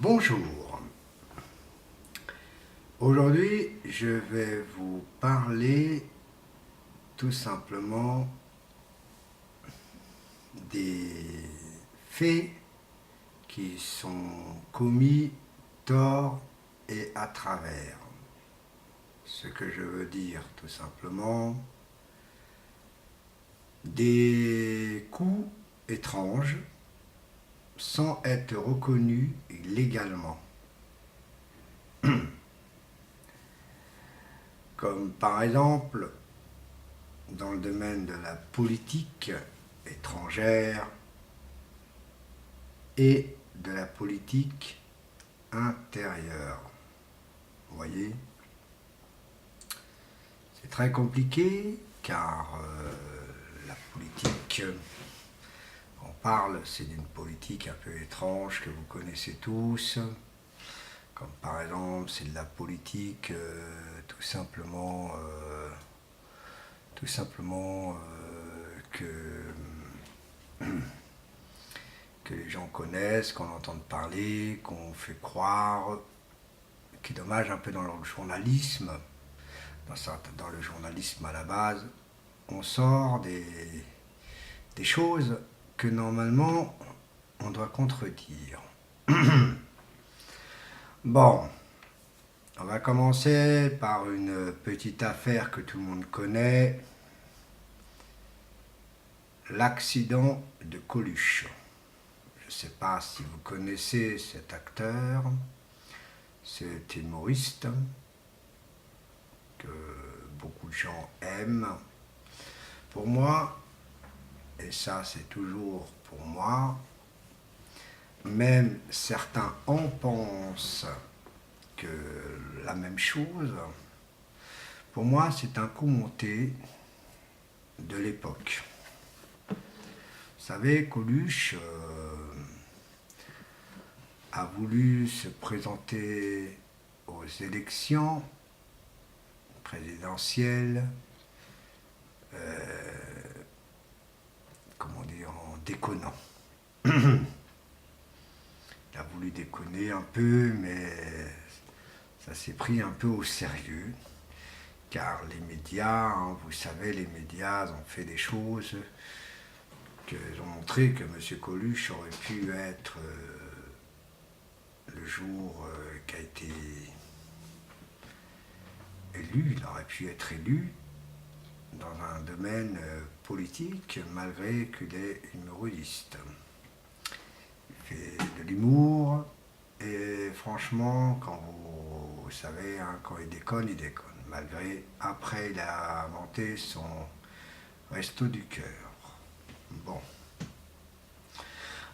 Bonjour, aujourd'hui je vais vous parler tout simplement des faits qui sont commis tort et à travers. Ce que je veux dire tout simplement, des coups étranges sans être reconnus légalement. Comme par exemple dans le domaine de la politique étrangère et de la politique intérieure. Vous voyez, c'est très compliqué car la politique, on parle, c'est d'une politique un peu étrange que vous connaissez tous, comme par exemple c'est de la politique tout simplement que les gens connaissent, qu'on entend parler, qu'on fait croire, qui est dommage un peu dans le journalisme, dans le journalisme à la base, on sort des choses que normalement on doit contredire. Bon, on va commencer par une petite affaire que tout le monde connaît, l'accident de Coluche. Je ne sais pas si vous connaissez cet acteur, cet humoriste que beaucoup de gens aiment. Pour moi, et ça c'est toujours pour moi, même certains en pensent que la même chose, pour moi c'est un coup monté de l'époque. Vous savez, Coluche a voulu se présenter aux élections présidentielles, comment dire, en déconnant. Il a voulu déconner un peu, mais ça s'est pris un peu au sérieux, car les médias, hein, vous savez, les médias ont fait des choses qu'ils ont montré que M. Coluche aurait pu être le jour qui a été élu, il aurait pu être élu dans un domaine politique malgré qu'il est humoriste. Il fait de l'humour et franchement, quand vous savez, hein, quand il déconne, malgré, après il a inventé son resto du cœur. Bon.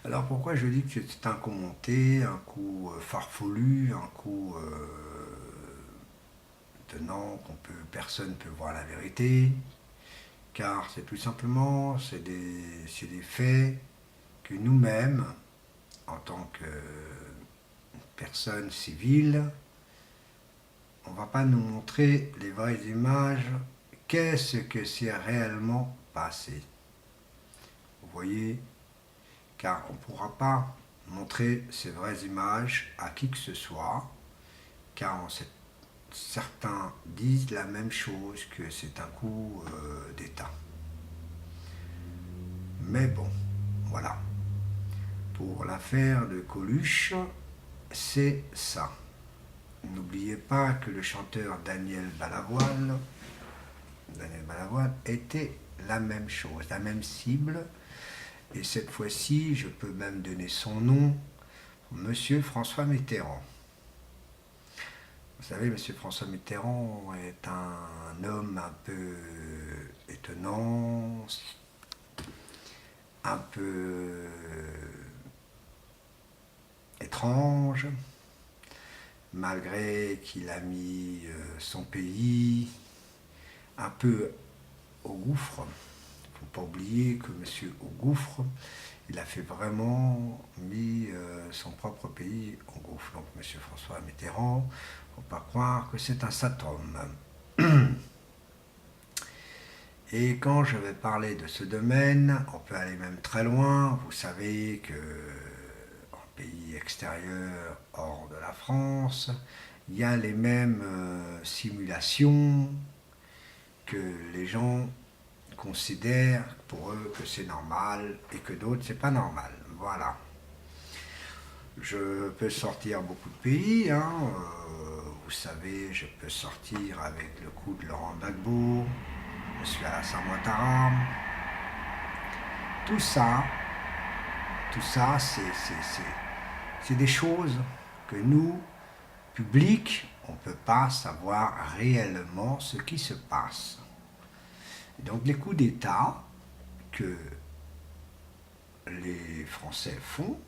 Alors pourquoi je dis que c'est un coup monté, un coup farfelu, un coup tenant personne ne peut voir la vérité, car c'est tout simplement, c'est des faits que nous-mêmes, en tant que personnes civiles, on ne va pas nous montrer les vraies images, qu'est-ce que c'est réellement passé. Vous voyez, car on ne pourra pas montrer ces vraies images à qui que ce soit, car certains disent la même chose, que c'est un coup d'État. Mais bon, voilà. Pour l'affaire de Coluche, c'est ça. N'oubliez pas que le chanteur Daniel Balavoine était la même chose, la même cible. Et cette fois-ci, je peux même donner son nom, Monsieur François Mitterrand. Vous savez, Monsieur François Mitterrand est un homme un peu étonnant, un peu étrange, malgré qu'il a mis son pays un peu au gouffre. Il ne faut pas oublier que Monsieur au gouffre, il a fait vraiment mis son propre pays au gouffre. Donc Monsieur François Mitterrand, il ne faut pas croire que c'est un saint homme. Et quand je vais parler de ce domaine, on peut aller même très loin. Vous savez que en pays extérieurs hors de la France, il y a les mêmes simulations que les gens considèrent pour eux que c'est normal et que d'autres c'est pas normal. Voilà. Je peux sortir beaucoup de pays, hein. Vous savez, je peux sortir avec le coup de Laurent Gbagbo, je suis à la Ouattara. Tout ça, c'est des choses que nous, public, on ne peut pas savoir réellement ce qui se passe. Et donc les coups d'État que les Français font,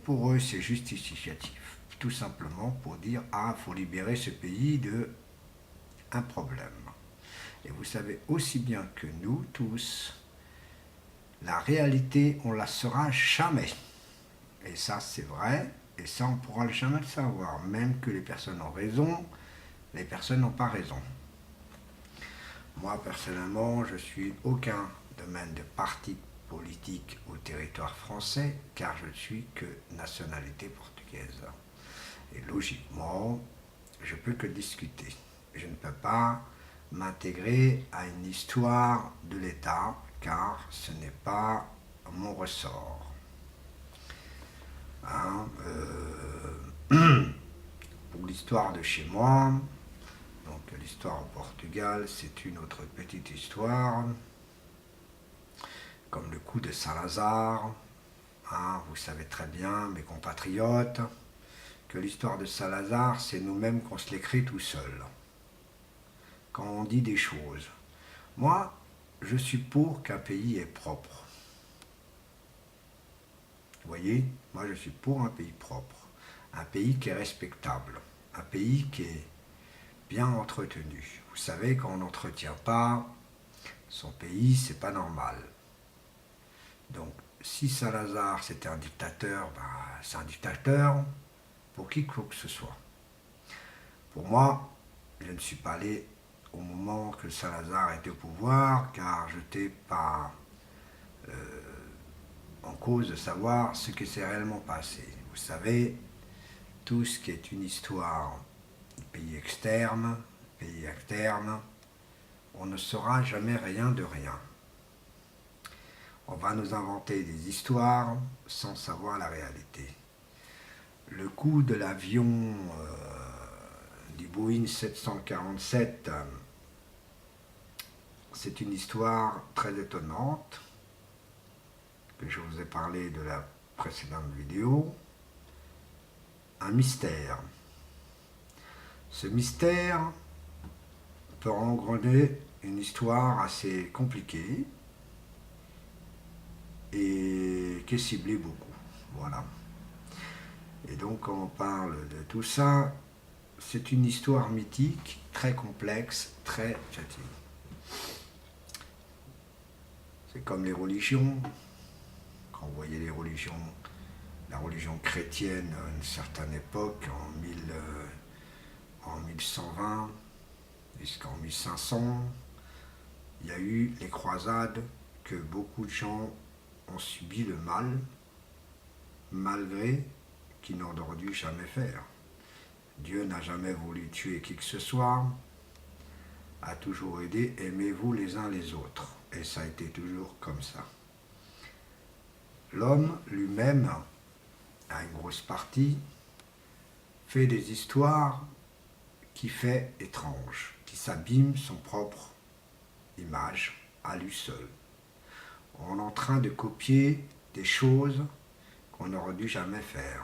pour eux c'est justificatif, tout simplement pour dire ah, il faut libérer ce pays de un problème. Et vous savez aussi bien que nous tous, la réalité on la saura jamais. Et ça c'est vrai, et ça on pourra jamais le savoir, même que les personnes ont raison, les personnes n'ont pas raison. Moi personnellement, je suis aucun domaine de parti politique au territoire français, car je ne suis que nationalité portugaise. Et logiquement, je peux que discuter. Je ne peux pas m'intégrer à une histoire de l'État, car ce n'est pas mon ressort. Hein, pour l'histoire de chez moi, donc l'histoire au Portugal, c'est une autre petite histoire, comme le coup de Salazar. Hein, vous savez très bien, mes compatriotes, que l'histoire de Salazar, c'est nous-mêmes qu'on se l'écrit tout seul. Quand on dit des choses. Moi, je suis pour qu'un pays est propre. Vous voyez, moi je suis pour un pays propre, un pays qui est respectable, un pays qui est bien entretenu. Vous savez, quand on n'entretient pas son pays, c'est pas normal. Donc, si Salazar c'était un dictateur, ben, c'est un dictateur pour qui que ce soit. Pour moi, je ne suis pas allé au moment que Salazar était au pouvoir, car je n'étais pas en cause de savoir ce qui s'est réellement passé. Vous savez, tout ce qui est une histoire de pays externe, pays interne, on ne saura jamais rien de rien. On va nous inventer des histoires sans savoir la réalité. Le coup de l'avion du Boeing 747, c'est une histoire très étonnante, que je vous ai parlé de la précédente vidéo. Un mystère. Ce mystère peut engranger une histoire assez compliquée et qui est ciblée beaucoup. Voilà. Et donc quand on parle de tout ça, c'est une histoire mythique, très complexe, très fatiguée. C'est comme les religions. Quand vous voyez les religions, la religion chrétienne à une certaine époque, en 1120 jusqu'en 1500, il y a eu les croisades que beaucoup de gens ont subi le mal, malgré qu'ils n'auraient dû jamais faire. Dieu n'a jamais voulu tuer qui que ce soit, a toujours aidé, aimez-vous les uns les autres. Et ça a été toujours comme ça. L'homme lui-même, à une grosse partie, fait des histoires qui fait étrange, qui s'abîme son propre image à lui seul. On est en train de copier des choses qu'on n'aurait dû jamais faire.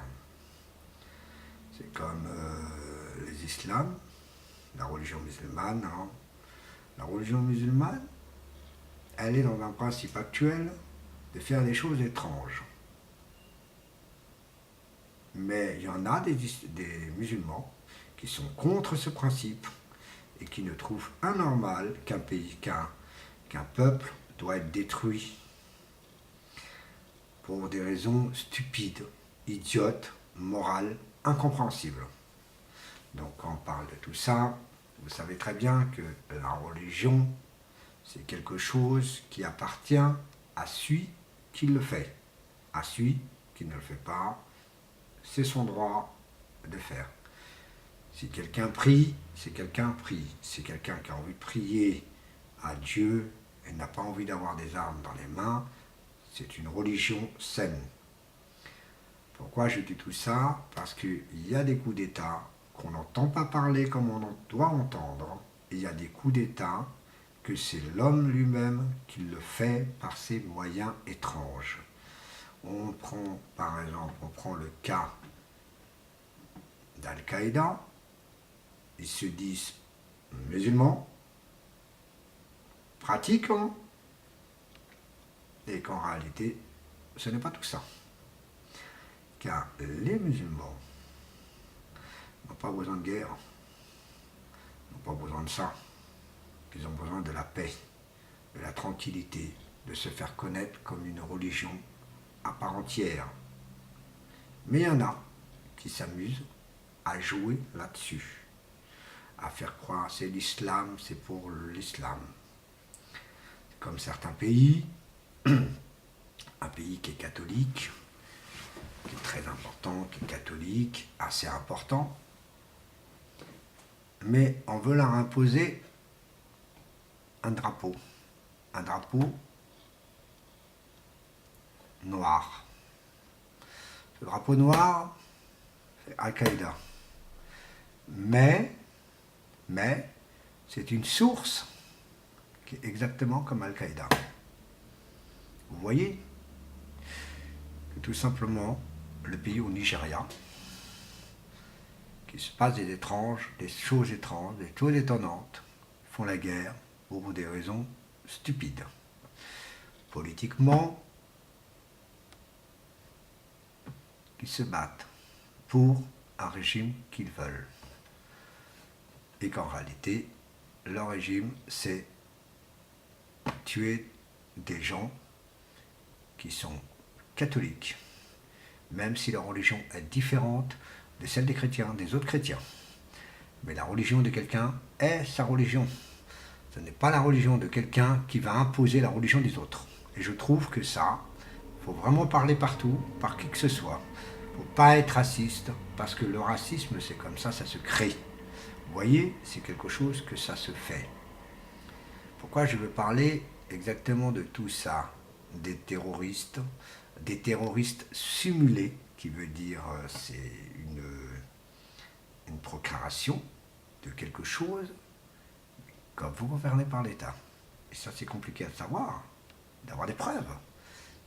C'est comme les islams, la religion musulmane. Hein. La religion musulmane, elle est dans un principe actuel de faire des choses étranges. Mais il y en a des musulmans qui sont contre ce principe et qui ne trouvent anormal qu'un pays, qu'un peuple doit être détruit pour des raisons stupides, idiotes, morales, incompréhensibles. Donc quand on parle de tout ça, vous savez très bien que la religion, c'est quelque chose qui appartient à celui qui le fait, à celui qui ne le fait pas, c'est son droit de faire. Si quelqu'un prie, c'est quelqu'un prie. Si quelqu'un qui a envie de prier à Dieu et n'a pas envie d'avoir des armes dans les mains, c'est une religion saine. Pourquoi je dis tout ça? Parce qu'il y a des coups d'État qu'on n'entend pas parler comme on doit entendre. Et il y a des coups d'État que c'est l'homme lui-même qui le fait par ses moyens étranges. On prend, par exemple, le cas d'Al-Qaïda. Ils se disent musulmans, pratiquants, et qu'en réalité, ce n'est pas tout ça. Car les musulmans n'ont pas besoin de guerre, n'ont pas besoin de ça. Ils ont besoin de la paix, de la tranquillité, de se faire connaître comme une religion à part entière. Mais il y en a qui s'amusent à jouer là-dessus, à faire croire c'est l'islam, c'est pour l'islam. Comme certains pays, un pays qui est catholique, qui est très important, qui est catholique, assez important, mais on veut leur imposer un drapeau noir. Ce drapeau noir, c'est Al-Qaïda. Mais, c'est une source qui est exactement comme Al-Qaïda. Vous voyez que tout simplement, le pays au Nigeria, qu'il se passe des choses étranges, des choses étonnantes, font la guerre pour des raisons stupides. Politiquement, qui se battent pour un régime qu'ils veulent. Et qu'en réalité, leur régime, c'est tuer des gens qui sont catholiques, même si leur religion est différente de celle des chrétiens, des autres chrétiens. Mais la religion de quelqu'un est sa religion. Ce n'est pas la religion de quelqu'un qui va imposer la religion des autres. Et je trouve que ça, il faut vraiment parler partout, par qui que ce soit. Il ne faut pas être raciste, parce que le racisme, c'est comme ça se crée. Vous voyez, c'est quelque chose que ça se fait. Pourquoi je veux parler exactement de tout ça? Des terroristes simulés, qui veut dire c'est une proclamation de quelque chose, comme vous gouvernez par l'État. Et ça, c'est compliqué à savoir, d'avoir des preuves,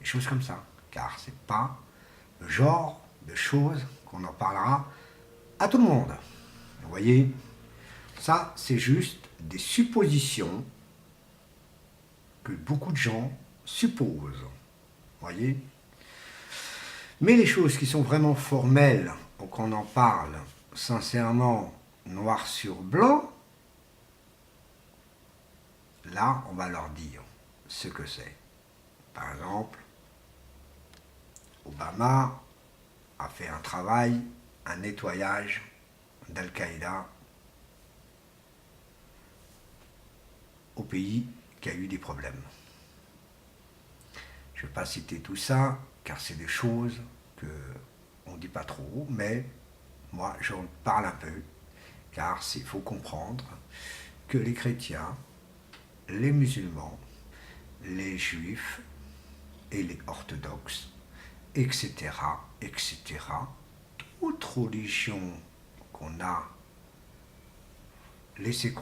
des choses comme ça. Car c'est pas le genre de choses qu'on en parlera à tout le monde. Vous voyez, ça, c'est juste des suppositions que beaucoup de gens supposent. Vous voyez? Mais les choses qui sont vraiment formelles, ou qu'on en parle sincèrement, noir sur blanc, là, on va leur dire ce que c'est. Par exemple, Obama a fait un travail, un nettoyage d'Al-Qaïda au pays qui a eu des problèmes. Je ne vais pas citer tout ça, car c'est des choses qu'on ne dit pas trop, mais moi, j'en parle un peu, car il faut comprendre que les chrétiens, les musulmans, les juifs et les orthodoxes, etc., toute religion qu'on a laissé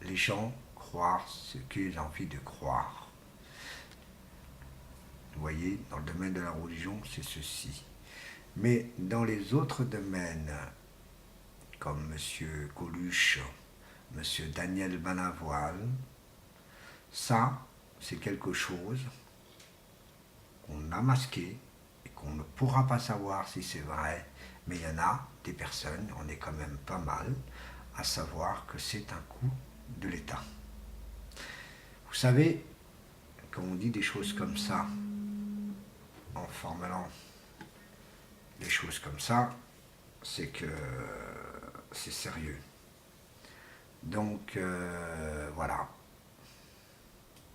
les gens croire ce qu'ils ont envie de croire. Vous voyez, dans le domaine de la religion, c'est ceci. Mais dans les autres domaines, comme M. Coluche, M. Daniel Balavoine, ça, c'est quelque chose qu'on a masqué et qu'on ne pourra pas savoir si c'est vrai, mais il y en a des personnes, on est quand même pas mal, à savoir que c'est un coup de l'État. Vous savez, quand on dit des choses comme ça, en formulant des choses comme ça, c'est que c'est sérieux. Donc, voilà.